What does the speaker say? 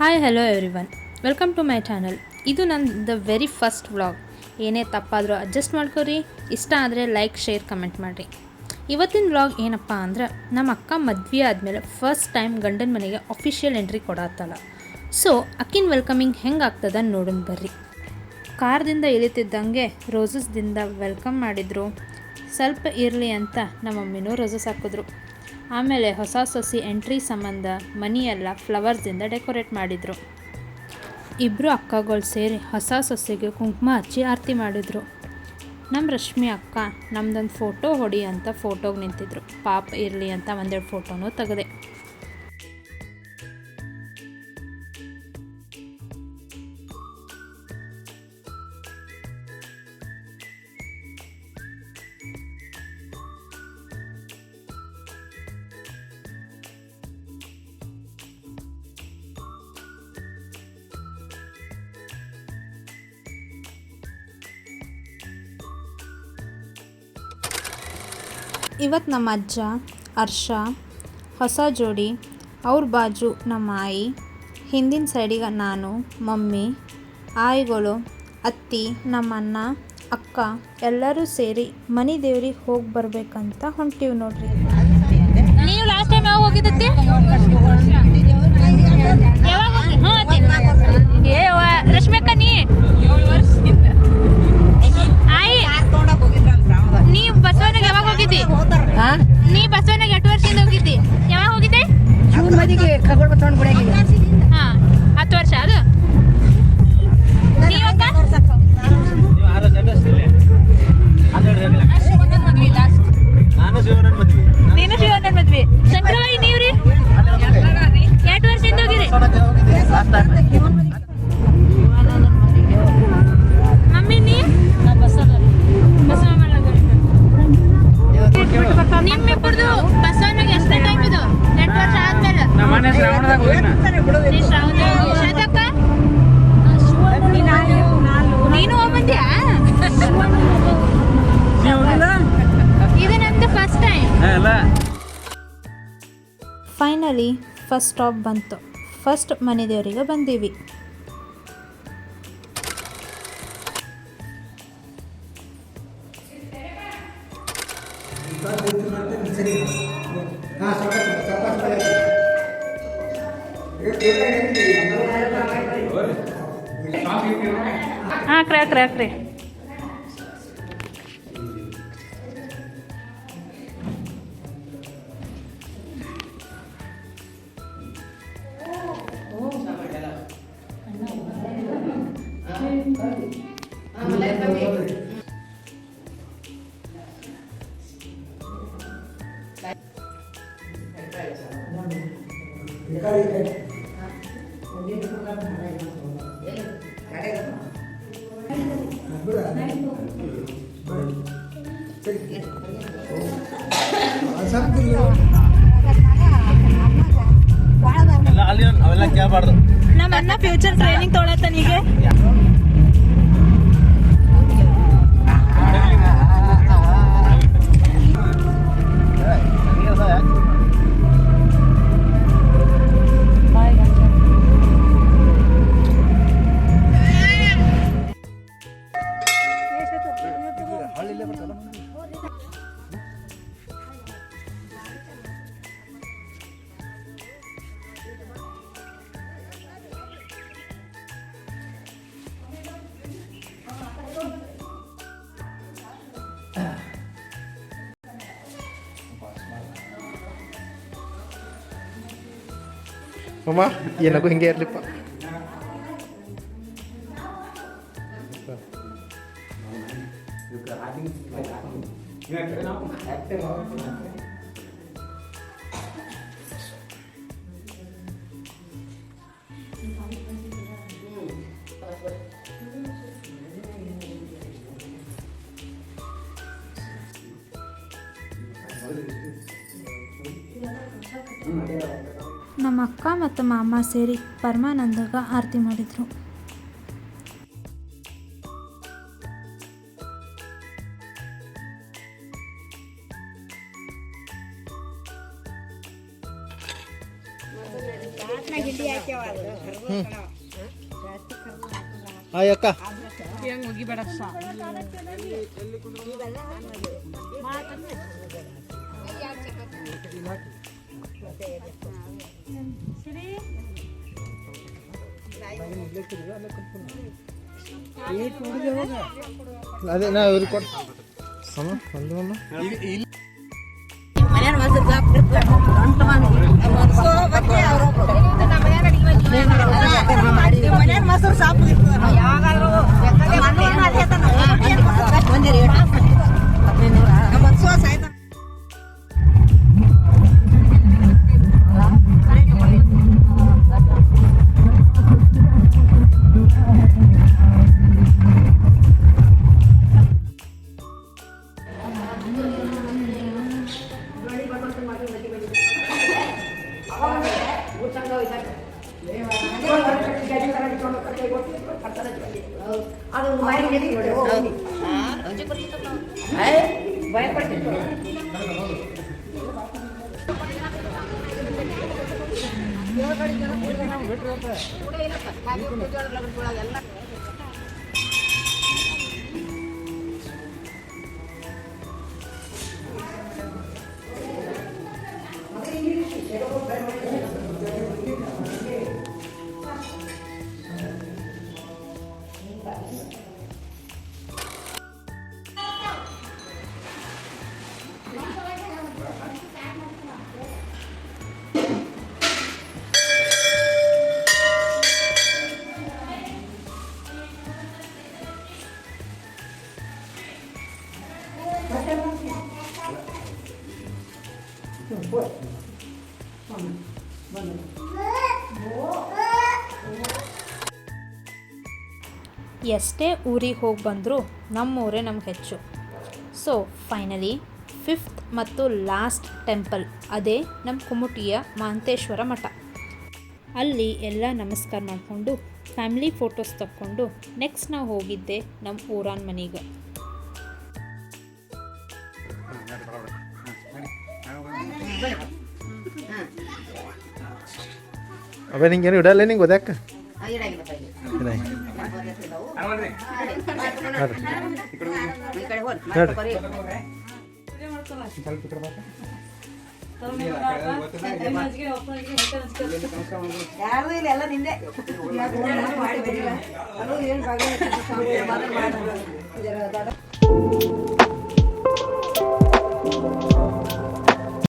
Hi hello everyone, welcome to my channel. ಇದು ನನ್ನ very first vlog. ಏನೇ ತಪ್ಪಾದರೂ adjust ಮಾಡ್ಕೊರಿ. ಇಷ್ಟ ಆದರೆ ಲೈಕ್, ಶೇರ್, ಕಮೆಂಟ್ ಮಾಡಿರಿ. ಇವತ್ತಿನ ವ್ಲಾಗ್ ಏನಪ್ಪ ಅಂದ್ರೆ, ನಮ್ಮ ಅಕ್ಕ ಮದುವೆ ಆದಮೇಲೆ ಫಸ್ಟ್ ಟೈಮ್ ಗಂಡನ ಮನೆಗೆ ಅಫಿಷಿಯಲ್ ಎಂಟ್ರಿ ಕೊಡತ್ತಲ್ಲ. ಸೊ ಅಕ್ಕಿನ ವೆಲ್ಕಮಿಂಗ್ ಹೆಂಗೆ ಆಗ್ತದ ನೋಡೋಣ ಬರ್ರಿ. ಕಾರ್ದಿಂದ ಇಳಿತಿದ್ದಂಗೆ ರೋಸಸ್ದಿಂದ ವೆಲ್ಕಮ್ ಮಾಡಿದರು. ಸ್ವಲ್ಪ ಇರಲಿ ಅಂತ ನಮ್ಮ ಮಮ್ಮಿನೂ ರೋಸಸ್ ಹಾಕಿದ್ರು. ಆಮೇಲೆ ಹೊಸ ಸೊಸಿ ಎಂಟ್ರಿ ಸಂಬಂಧ ಮನೆಯೆಲ್ಲ ಫ್ಲವರ್ಸಿಂದ ಡೆಕೋರೇಟ್ ಮಾಡಿದರು. ಇಬ್ಬರು ಅಕ್ಕಗಳು ಸೇರಿ ಹೊಸ ಸೊಸೆಗೆ ಕುಂಕುಮ ಹಚ್ಚಿ ಆರತಿ ಮಾಡಿದರು. ನಮ್ಮ ರಶ್ಮಿ ಅಕ್ಕ ನಮ್ದೊಂದು ಫೋಟೋ ಹೊಡಿ ಅಂತ ಫೋಟೋಗೆ ನಿಂತಿದ್ರು. ಪಾಪ ಇರಲಿ ಅಂತ ಒಂದೆರಡು ಫೋಟೋನೂ ತೆಗೆದೆ. ಇವತ್ತು ನಮ್ಮ ಅಜ್ಜ, ಹರ್ಷ, ಹೊಸ ಜೋಡಿ, ಅವ್ರ ಬಾಜು ನಮ್ಮ ಆಯಿ, ಹಿಂದಿನ ಸೈಡಿಗೆ ನಾನು, ಮಮ್ಮಿ, ಆಯಿಗಳು, ಅತ್ತಿ, ನಮ್ಮ ಅಣ್ಣ, ಅಕ್ಕ ಎಲ್ಲರೂ ಸೇರಿ ಮನೆ ದೇವ್ರಿಗೆ ಹೋಗಿ ಬರ್ಬೇಕಂತ ಹೊಂಟೀವಿ ನೋಡ್ರಿ. ನೀವು ಲಾಸ್ಟ್ ಟೈಮ್ ಯಾವಾಗ ಹೋಗಿದ್ದತ್ತೆ? ರಶ್ಮಿಕ ನೀ ಬಸವನಾಗ ಯಾವಾಗ ಹೋಗಿದ್ದಿ? ನೀ ಬಸವನಾಗ 8 ವರ್ಷದಿಂದ ಹೋಗಿದ್ದಿ? ಯಾವಾಗ ಹೋಗಿದ್ದೆ? ಹಾ, 10 ವರ್ಷ. ಅದು ನೀವಕ್ಕ? ನೀನು ಶಿವಣ್ಣನ ಮದ್ವಿ. ಶಂಕರವಾಯಿ ನೀವ್ರಿ 8 ವರ್ಷದಿಂದ ಹೋಗಿರಿ? ಮಮ್ಮಿ ನೀ ನಿಮ್ಮಿಬ್ಬರದು ಬಸವನಾಗ ಎಷ್ಟೇ ಟೈಮ್ ಇದು? 8 ವರ್ಷ ಆದ್ಮೇಲೆ ನೀನು ಹೋಗ್ಬಂದ್ಯಾ? ಇದು ನಮ್ದು first time. Finally first stop ಬಂತು. ಫಸ್ಟ್ ಮನೆ ದೇವರಿಗೆ ಬಂದೀವಿ. ಹಾಕ್ರಿ ನಮ್ಮ ಅಣ್ಣ ಫ್ಯೂಚರ್ ಟ್ರೈನಿಂಗ್ ತೊಗೊಳತ್ತನೀಗ. ಅಮ್ಮ ಏನಕ್ಕೂ ಹಿಂಗೆ ಇರಲಿಪ್ಪ. ನಮ್ಮ ಅಕ್ಕ ಮತ್ತು ಮಾಮ ಸೇರಿ ಪರಮಾನಂದಗ ಆರತಿ ಮಾಡಿದರು. ಹಾಯ್ ಅಕ್ಕ. ಅದೇ ನಾ ಇವ್ರಿಗೆ ಕೊಟ್ಟು ಅಮ್ಮ ಒಂದು ಅಮ್ಮ ಮೊಸರು ಸಾಪು ಎಷ್ಟೇ ಊರಿಗೆ ಹೋಗಿ ಬಂದರೂ ನಮ್ಮೂರೇ ನಮ್ಗೆ ಹೆಚ್ಚು. ಸೊ ಫೈನಲಿ 5th ಮತ್ತು ಲಾಸ್ಟ್ ಟೆಂಪಲ್ ಅದೇ ನಮ್ಮ ಕುಮುಟಿಯ ಮಹಾಂತೇಶ್ವರ ಮಠ. ಅಲ್ಲಿ ಎಲ್ಲ ನಮಸ್ಕಾರ ಮಾಡಿಕೊಂಡು ಫ್ಯಾಮಿಲಿ ಫೋಟೋಸ್ ತಕ್ಕೊಂಡು ನೆಕ್ಸ್ಟ್ ನಾವು ಹೋಗಿದ್ದೆ ನಮ್ಮ ಊರನ ಮನೆಗೆ. ಅವೆ ನಿಂಗೇನು ಇಡಲ್ಲ ನಿಂಗೆ ಓದ್ಯಾಕ ಯಾರು ಇಲ್ಲ, ಎಲ್ಲ ನಿಂದೆ. ಅದು ಏನು